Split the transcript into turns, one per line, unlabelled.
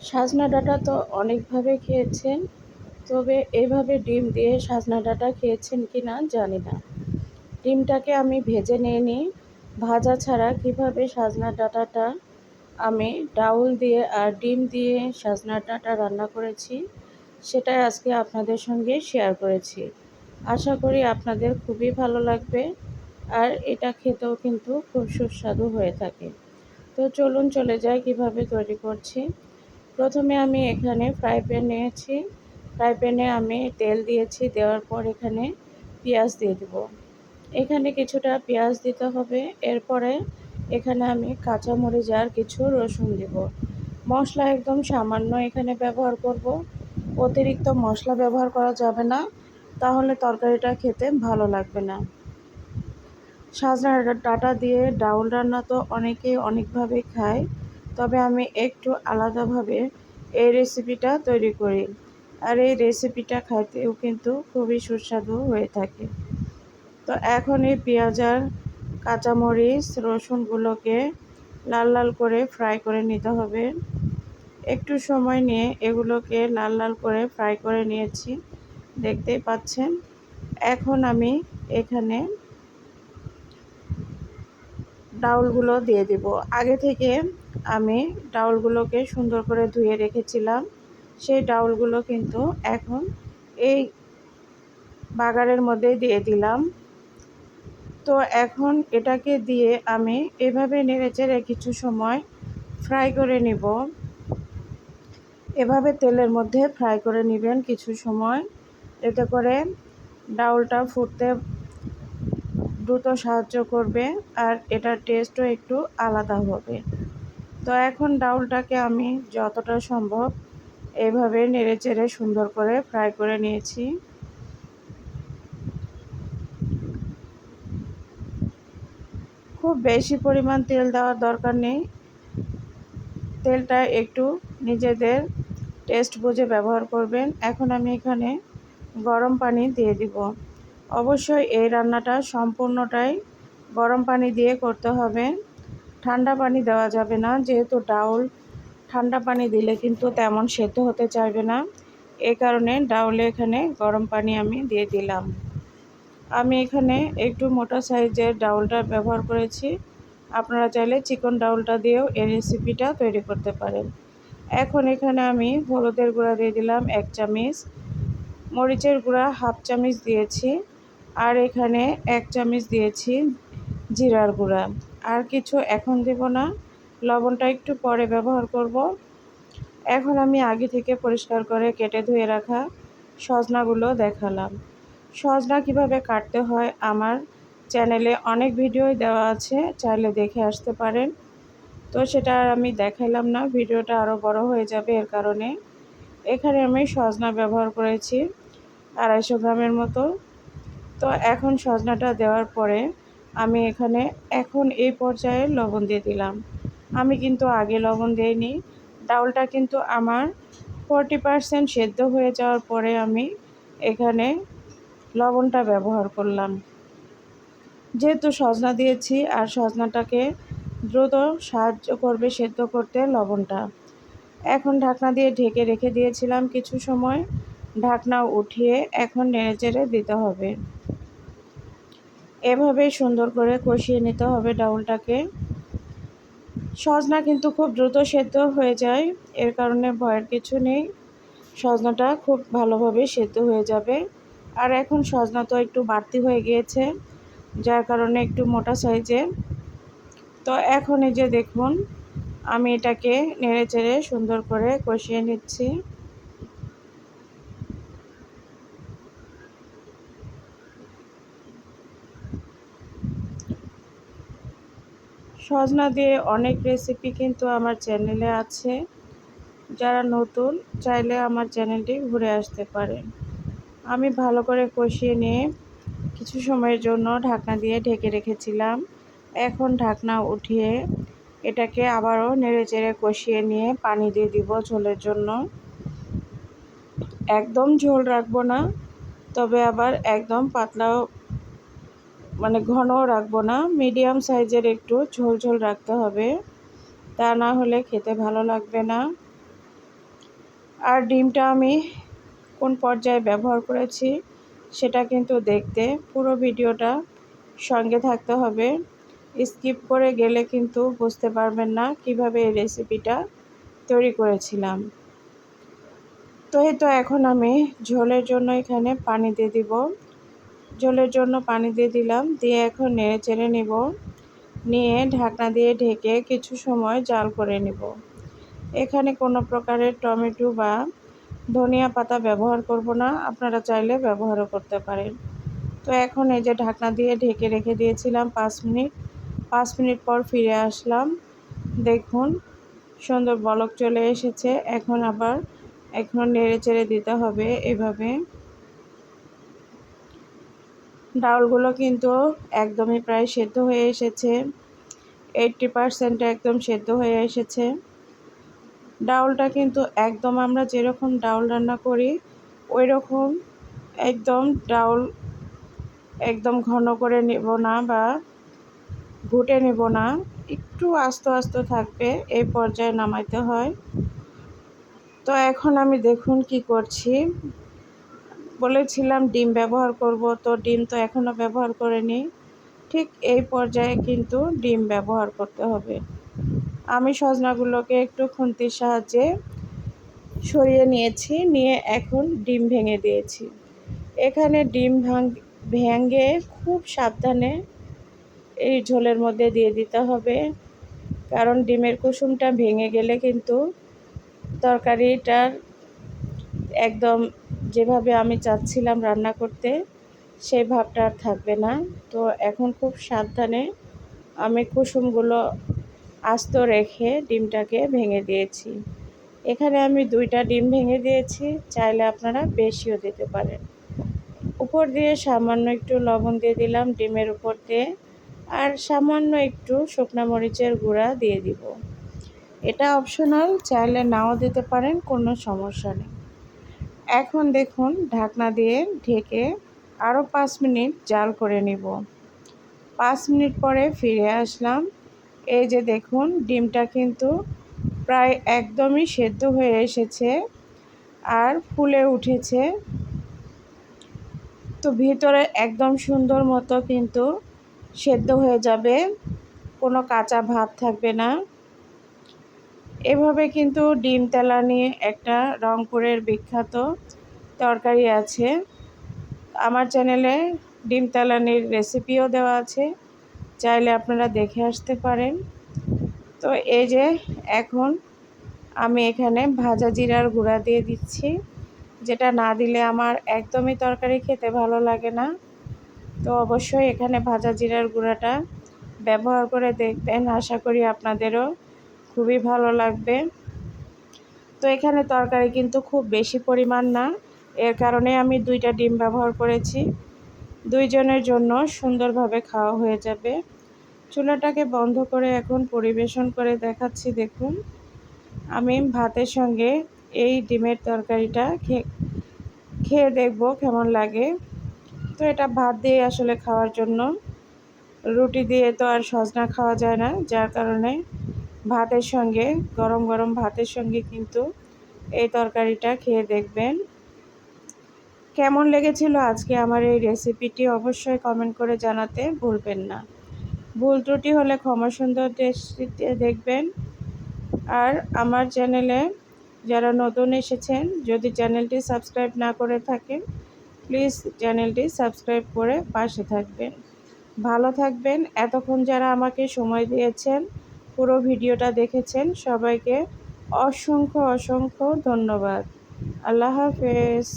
সাজনা ডাঁটা তো অনেকভাবে খেয়েছেন, তবে এভাবে ডিম দিয়ে সাজনা ডাঁটা খেয়েছেন কি না জানি না। ডিমটাকে আমি ভেজে নিয়ে নিই। ভাজা ছাড়া কিভাবে সাজনা ডাঁটাটা আমি ডাউল দিয়ে আর ডিম দিয়ে সাজনা ডাঁটা রান্না করেছি, সেটাই আজকে আপনাদের সঙ্গে শেয়ার করেছি। আশা করি আপনাদের খুবই ভালো লাগবে, আর এটা খেতেও কিন্তু খুব সুস্বাদু হয়ে থাকে। তো চলুন চলে যাই কিভাবে তৈরি করছি। প্রথমে আমি এখানে ফ্রাই প্যান নিয়েছি। ফ্রাই প্যানে আমি তেল দিয়েছি, দেওয়ার পর এখানে পেঁয়াজ দিয়ে দেব। এখানে কিছুটা পেঁয়াজ দিতে হবে। এরপরে এখানে আমি কাঁচামরিচ আর কিছু রসুন দেব। মশলা একদম সামান্য এখানে ব্যবহার করব। অতিরিক্ত মশলা ব্যবহার করা যাবে না, তাহলে তরকারিটা খেতে ভালো লাগবে না। সাজনা ডাঁটা দিয়ে ডাউল রান্না তো অনেকেই অনেকভাবে খায়, তবে আমি একটু আলাদাভাবে এই রেসিপিটা তৈরি করি। আর এই রেসিপিটা খাইতেও কিন্তু খুবই সুস্বাদু হয়ে থাকে। তো এখন এই পেঁয়াজ আর কাঁচামরিচ রসুনগুলোকে লাল লাল করে ফ্রাই করে নিতে হবে। একটু সময় নিয়ে এগুলোকে লাল লাল করে ফ্রাই করে নিয়েছি, দেখতেই পাচ্ছেন। এখন আমি এখানে ডাউলগুলো দিয়ে দিব। আগে থেকে আমি ডাউলগুলোকে সুন্দর করে ধুয়ে রেখেছিলাম। সেই ডাউলগুলো কিন্তু এখন এই বাগারের মধ্যে দিয়ে দিলাম। তো এখন এটাকে দিয়ে আমি এভাবে নেড়েচেড়ে কিছু সময় ফ্রাই করে নিব। এভাবে তেলের মধ্যে ফ্রাই করে নেবেন কিছু সময়, এতে করে ডাউলটা ফুটতে দ্রুত সাহায্য করবে, আর এটার টেস্টও একটু আলাদা হবে। তো এখন ডাউলটাকে আমি যতটা সম্ভব এইভাবে নেড়েচেড়ে সুন্দর করে ফ্রাই করে নিয়েছি। খুব বেশি পরিমাণ তেল দেওয়ার দরকার নেই। তেলটা একটু নিজেদের টেস্ট বুঝে ব্যবহার করবেন। এখন আমি এখানে গরম পানি দিয়ে দিব। অবশ্যই এই রান্নাটা সম্পূর্ণটাই গরম পানি দিয়ে করতে হবে। ঠান্ডা পানি দেওয়া যাবে না, যেহেতু ডাউল ঠান্ডা পানি দিলে কিন্তু তেমন সেদ্ধ হতে চাইবে না। এই কারণে ডাউলে এখানে গরম পানি আমি দিয়ে দিলাম। আমি এখানে একটু মোটা সাইজের ডাউলটা ব্যবহার করেছি। আপনারা চাইলে চিকন ডাউলটা দিয়েও এই রেসিপিটা তৈরি করতে পারেন। এখন এখানে আমি হলুদের গুঁড়া দিয়ে দিলাম 1 চামচ, মরিচের গুঁড়া 1/2 চামচ দিয়েছি, আর এখানে 1 চামচ দিয়েছি জিরার গুঁড়া। আর কিছু এখন দেব না, লবণটা একটু পরে ব্যবহার করব। এখন আমি আগে থেকে পরিষ্কার করে কেটে ধুয়ে রাখা সজনাগুলো দেখালাম। সজনা কিভাবে কাটতে হয় আমার চ্যানেলে অনেক ভিডিওই দেওয়া আছে, চাইলে দেখে আসতে পারেন। তো সেটা আর আমি দেখাইলাম না, ভিডিওটা আরও বড় হয়ে যাবে এর কারণে। এখানে আমি সজনা ব্যবহার করেছি 250 গ্রামের মতো। তো এখন সজনাটা দেওয়ার পরে আমি এখানে এখন এই পর্যায়ে লবণ দিয়ে দিলাম। আমি কিন্তু আগে লবণ দিইনি। ডাউলটা কিন্তু আমার 40% সেদ্ধ হয়ে যাওয়ার পরে আমি এখানে লবণটা ব্যবহার করলাম। যেহেতু সজনা দিয়েছি আর সজনাটাকে দ্রুত সাহায্য করবে সেদ্ধ করতে লবণটা। এখন ঢাকনা দিয়ে ঢেকে রেখে দিয়েছিলাম কিছু সময়। ঢাকনা উঠিয়ে এখন নেড়েচেড়ে দিতে হবে। এভাবে সুন্দর করে কষিয়ে নিতে হবে ডাউলটাকে। সজনা কিন্তু খুব দ্রুত সেদ্ধ হয়ে যায়, এর কারণে ভয়ের কিছু নেই। সজনাটা খুব ভালোভাবে সেদ্ধ হয়ে যাবে। আর এখন সজনা তো একটু বাড়তি হয়ে গিয়েছে, যার কারণে একটু মোটা সাইজের। তো এখন এই যে দেখুন, আমি এটাকে নেড়েচেড়ে সুন্দর করে কষিয়ে নিচ্ছি। সজনা দিয়ে অনেক রেসিপি কিন্তু আমার চ্যানেলে আছে। যারা নতুন চাইলে আমার চ্যানেলটি ঘুরে আসতে পারেন। আমি ভালো করে কষিয়ে নিয়ে কিছু সময়ের জন্য ঢাকনা দিয়ে ঢেকে রেখেছিলাম। এখন ঢাকনা উঠিয়ে এটাকে আবারও নেড়েচেড়ে কষিয়ে নিয়ে পানি দিয়ে দিব ঝোলের জন্য। একদম ঝোল রাখবো না, তবে আবার একদম পাতলাও ঘনও রাখবো না, মিডিয়াম সাইজের একটু ঝোল ঝোল রাখতে হবে, তা না হলে খেতে ভালো লাগবে না। আর ডিমটা আমি কোন পর্যায়ে ব্যবহার করেছি সেটা কিন্তু দেখতে পুরো ভিডিওটা সঙ্গে থাকতে হবে। স্কিপ করে গেলে কিন্তু বুঝতে পারবেন না কিভাবে এই রেসিপিটা তৈরি করেছিলাম। তো এই তো এখন আমি ঝোলের জন্য এখানে পানি দিয়ে দিব। ঝোলের জন্য পানি দিয়ে দিলাম, দিয়ে এখন নেড়ে চেড়ে নেব, নিয়ে ঢাকনা দিয়ে ঢেকে কিছু সময় জাল করে নেব। এখানে কোনো প্রকারের টমেটো বা ধনিয়া পাতা ব্যবহার করব না, আপনারা চাইলে ব্যবহারও করতে পারেন। তো এখন এই যে ঢাকনা দিয়ে ঢেকে রেখে দিয়েছিলাম 5 মিনিট। 5 মিনিট পর ফিরে আসলাম, দেখুন সুন্দর বলক চলে এসেছে। এখন নেড়ে চেড়ে দিতে হবে এভাবে। ডাউলগুলো কিন্তু একদমই প্রায় সেদ্ধ হয়ে এসেছে, 80% একদম সেদ্ধ হয়ে এসেছে। ডাউলটা কিন্তু একদম আমরা যেরকম ডাউল রান্না করি ওই রকম একদম ডাউল একদম ঘন করে নেব না বা ঘুটে নেব না, একটু আস্তে আস্তে থাকবে, এই পর্যায়ে নামাইতে হয়। তো এখন আমি দেখুন কি করছি, বলেছিলাম ডিম ব্যবহার করব, তো ডিম তো এখনও ব্যবহার করিনি। ঠিক এই পর্যায়ে কিন্তু ডিম ব্যবহার করতে হবে। আমি সজনাগুলোকে একটু খুন্তির সাহায্যে সরিয়ে নিয়েছি, নিয়ে এখন ডিম ভেঙে দিয়েছি। এখানে ডিম ভেঙে খুব সাবধানে এই ঝোলের মধ্যে দিয়ে দিতে হবে, কারণ ডিমের কুসুমটা ভেঙে গেলে কিন্তু তরকারিটার একদম যেভাবে আমি চাচ্ছিলাম রান্না করতে সেই ভাবটা আর থাকবে না। তো এখন খুব সাবধানে আমি কুসুমগুলো আস্ত রেখে ডিমটাকে ভেঙে দিয়েছি। এখানে আমি 2টা ডিম ভেঙে দিয়েছি, চাইলে আপনারা বেশিও দিতে পারেন। উপর দিয়ে সামান্য একটু লবণ দিয়ে দিলাম ডিমের উপর দিয়ে, আর সামান্য একটু শুকনা মরিচের গুঁড়া দিয়ে দিব। এটা অপশনাল, চাইলে নাও দিতে পারেন, কোনো সমস্যা নেই। এখন দেখুন ঢাকনা দিয়ে ঢেকে আরও 5 মিনিট জাল করে নিব। 5 মিনিট পরে ফিরে আসলাম, এই যে দেখুন ডিমটা কিন্তু প্রায় একদমই সেদ্ধ হয়ে এসেছে আর ফুলে উঠেছে। তো ভিতরে একদম সুন্দর মতো কিন্তু সেদ্ধ হয়ে যাবে, কোনো কাঁচা ভাব থাকবে না। এভাবে কিন্তু ডিম তেলানি একটা রংপুরের বিখ্যাত তরকারি আছে, আমার চ্যানেলে ডিম তেলানির রেসিপিও দেওয়া আছে, চাইলে আপনারা দেখে আসতে পারেন। তো এই যে এখন আমি এখানে ভাজা জিরার গুঁড়া দিয়ে দিচ্ছি, যেটা না দিলে আমার একদমই তরকারি খেতে ভালো লাগে না। তো অবশ্যই এখানে ভাজা জিরার গুঁড়াটা ব্যবহার করে দেখবেন, আশা করি আপনাদেরও খুবই ভালো লাগবে। তো এখানে তরকারি কিন্তু খুব বেশি পরিমাণ না, এর কারণে আমি 2টা ডিম ব্যবহার করেছি, 2 জনের জন্য সুন্দরভাবে খাওয়া হয়ে যাবে। চুলাটাকে বন্ধ করে এখন পরিবেশন করে দেখাচ্ছি, দেখুন আমি ভাতের সঙ্গে এই ডিমের তরকারিটা খেয়ে দেখব কেমন লাগে। তো এটা ভাত দিয়ে আসলে খাওয়ার জন্য, রুটি দিয়ে তো আর সজনা খাওয়া যায় না, যার কারণে ভাতের সঙ্গে গরম গরম ভাতের সঙ্গে কিন্তু এই তরকারিটা খেয়ে দেখবেন। কেমন লেগেছিল আজকে আমার এই রেসিপিটি অবশ্যই কমেন্ট করে জানাতে ভুলবেন না। ভুল ত্রুটি হলে ক্ষমা সুন্দর দৃষ্টিতে দেখবেন। আর আমার চ্যানেলে যারা নতুন এসেছেন, যদি চ্যানেলটি সাবস্ক্রাইব না করে থাকেন প্লিজ চ্যানেলটি সাবস্ক্রাইব করে পাশে থাকবেন। ভালো থাকবেন। এতক্ষণ যারা আমাকে সময় দিয়েছেন, পুরো ভিডিওটা দেখেছেন, সবাইকে অসংখ্য অসংখ্য ধন্যবাদ। আল্লাহ হাফেজ।